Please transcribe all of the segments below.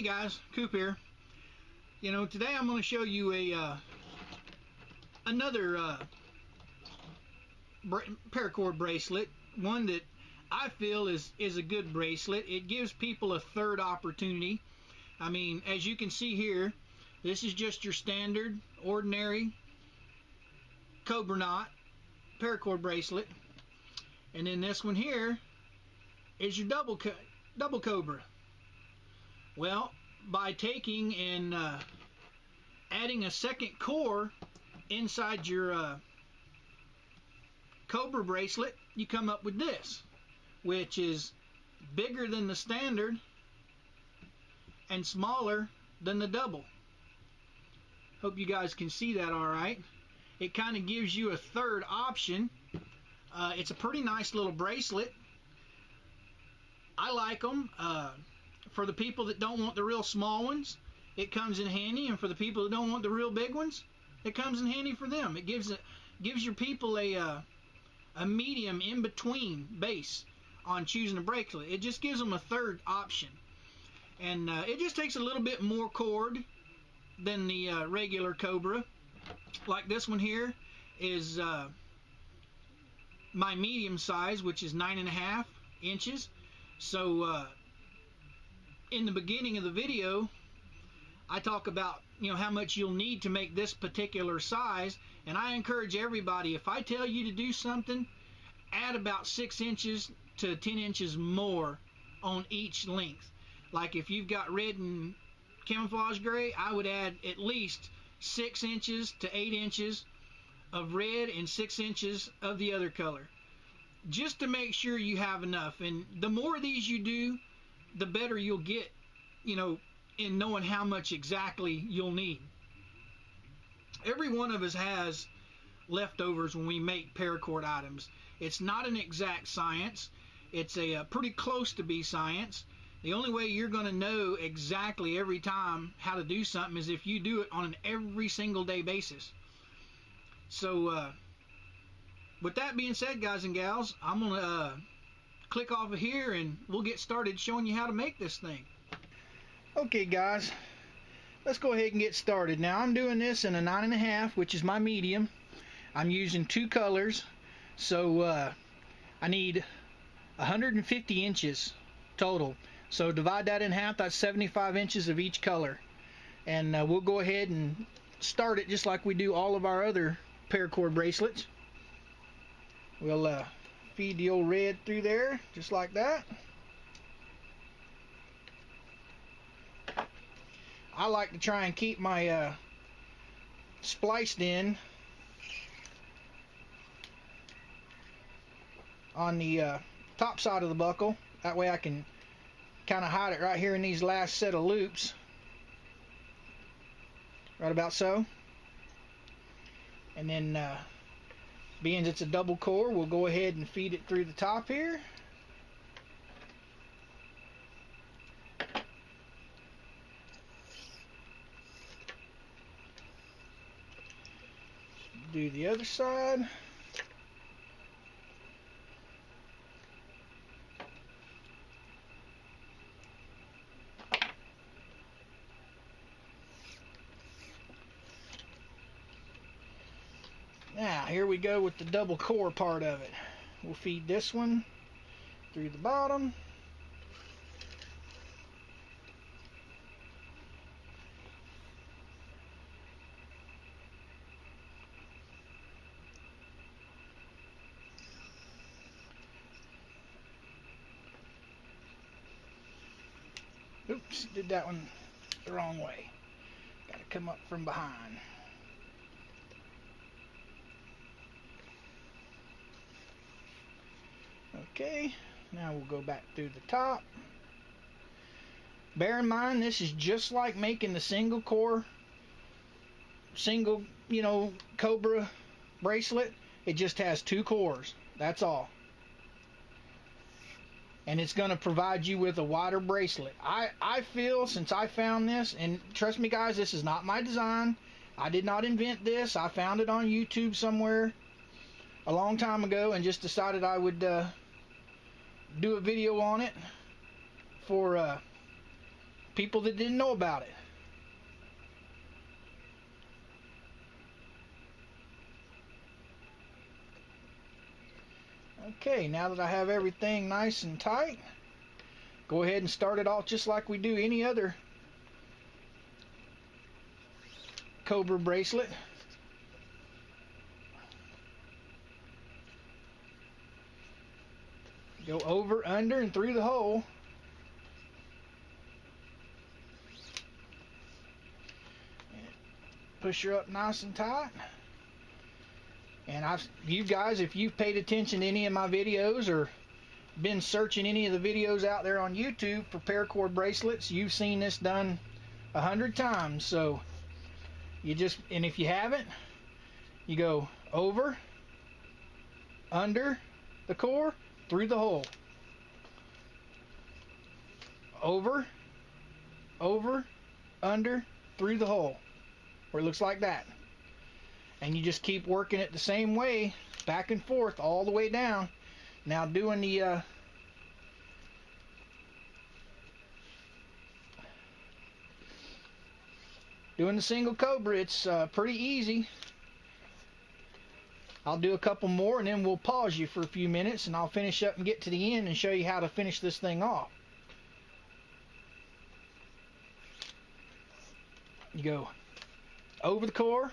guys, Coop here. Today I'm going to show you another paracord bracelet, one that I feel is a good bracelet. It gives people a third opportunity. I mean, as you can see here, this is just your standard, ordinary Cobra knot paracord bracelet, and then this one here is your double Cobra. Well, by taking and adding a second core inside your Cobra bracelet, you come up with this, which is bigger than the standard and smaller than the double. Hope you guys can see that all right. It kind of gives you a third option. It's a pretty nice little bracelet. I like them. For the people that don't want the real small ones, it comes in handy, and for the people that don't want the real big ones, it comes in handy for them. It gives your people a medium in between base on choosing a bracelet. It just gives them a third option, and it just takes a little bit more cord than the regular Cobra. Like this one here is my medium size, which is 9.5 inches. So in the beginning of the video, I talk about how much you'll need to make this particular size, and I encourage everybody, if I tell you to do something, add about 6 inches to 10 inches more on each length. Like if you've got red and camouflage gray, I would add at least 6 inches to 8 inches of red and 6 inches of the other color, just to make sure you have enough. And the more of these you do, the better you'll get, in knowing how much exactly you'll need. Every one of us has leftovers when we make paracord items. It's not an exact science. It's a pretty close to be science. The only way you're going to know exactly every time how to do something is if you do it on an every single day basis. So with that being said, guys and gals, I'm going to click off of here and we'll get started showing you how to make this thing. Okay guys, let's go ahead and get started. Now I'm doing this in a 9.5, which is my medium. I'm using 2 colors, so I need 150 inches total. So divide that in half, that's 75 inches of each color. And we'll go ahead and start it just like we do all of our other paracord bracelets. We'll feed the old red through there, just like that. I like to try and keep my spliced in on the top side of the buckle. That way I can kind of hide it right here in these last set of loops. Right about so. And then being it's a double core, we'll go ahead and feed it through the top here. Do the other side. Now here we go with the double core part of it. We'll feed this one through the bottom. Oops, did that one the wrong way. Got to come up from behind. Okay, now we'll go back through the top. Bear in mind, this is just like making the single core, Cobra bracelet. It just has 2 cores, that's all. And it's going to provide you with a wider bracelet. I feel, since I found this, and trust me guys, this is not my design. I did not invent this. I found it on YouTube somewhere a long time ago and just decided I would do a video on it for people that didn't know about it. Okay, now that I have everything nice and tight, go ahead and start it off just like we do any other Cobra bracelet. Go over, under, and through the hole. Push her up nice and tight. And you guys, if you've paid attention to any of my videos or been searching any of the videos out there on YouTube for paracord bracelets, you've seen this done 100 times. So and if you haven't, you go over, under the core, through the hole. Over, under, through the hole, where it looks like that. And you just keep working it the same way, back and forth, all the way down. Now doing the single Cobra, it's pretty easy. I'll do a couple more and then we'll pause you for a few minutes and I'll finish up and get to the end and show you how to finish this thing off. You go over the core,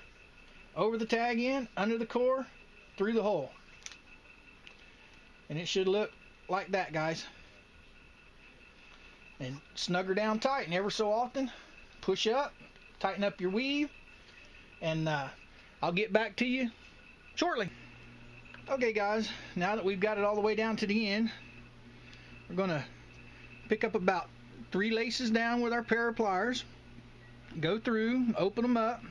over the tag end, under the core, through the hole. And it should look like that, guys. And snug her down tight, and ever so often push up, tighten up your weave, and I'll get back to you shortly. Okay guys, now that we've got it all the way down to the end, we're going to pick up about 3 laces down with our pair of pliers, go through, open them up.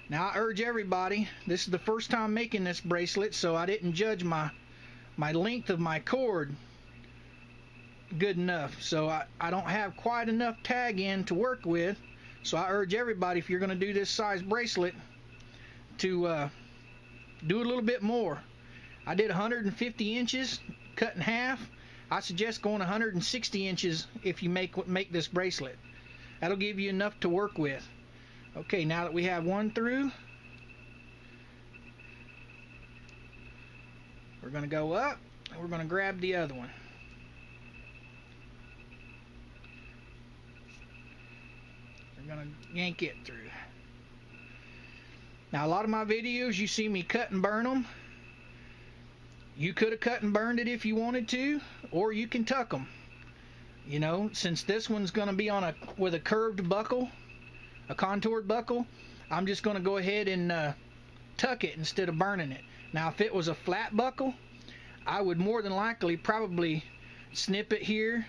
Now I urge everybody, this is the first time making this bracelet, so I didn't judge my length of my cord good enough. So I don't have quite enough tag end to work with. So I urge everybody, if you're going to do this size bracelet, to do a little bit more. I did 150 inches, cut in half. I suggest going 160 inches if you make this bracelet. That'll give you enough to work with. Okay, now that we have one through, we're going to go up and we're going to grab the other one. We're going to yank it through. Now a lot of my videos you see me cut and burn them. You could have cut and burned it if you wanted to, or you can tuck them. You know, since this one's going to be on with a curved buckle, a contoured buckle, I'm just going to go ahead and tuck it instead of burning it. Now if it was a flat buckle, I would more than likely probably snip it here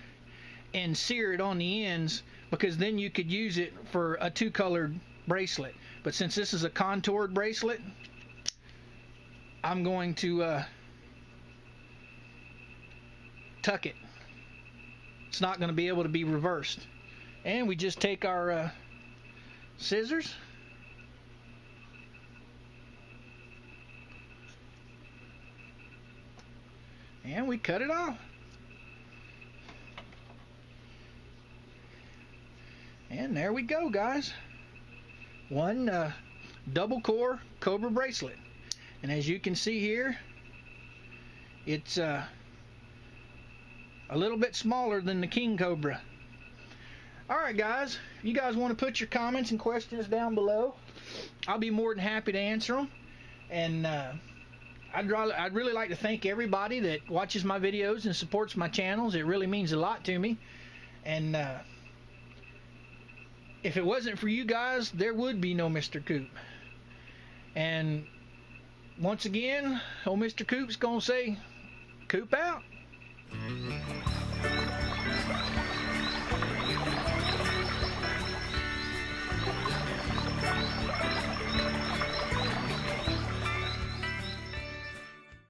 and sear it on the ends, because then you could use it for a 2-colored bracelet. But since this is a contoured bracelet, I'm going to tuck it. It's not going to be able to be reversed. And we just take our scissors, and we cut it off. And there we go, guys. One double core Cobra bracelet. And as you can see here, it's a little bit smaller than the King Cobra. Alright guys, if you guys want to put your comments and questions down below, I'll be more than happy to answer them. And I'd really like to thank everybody that watches my videos and supports my channels. It really means a lot to me. And if it wasn't for you guys, there would be no Mr. Coop. And once again, old Mr. Coop's gonna say, Coop out.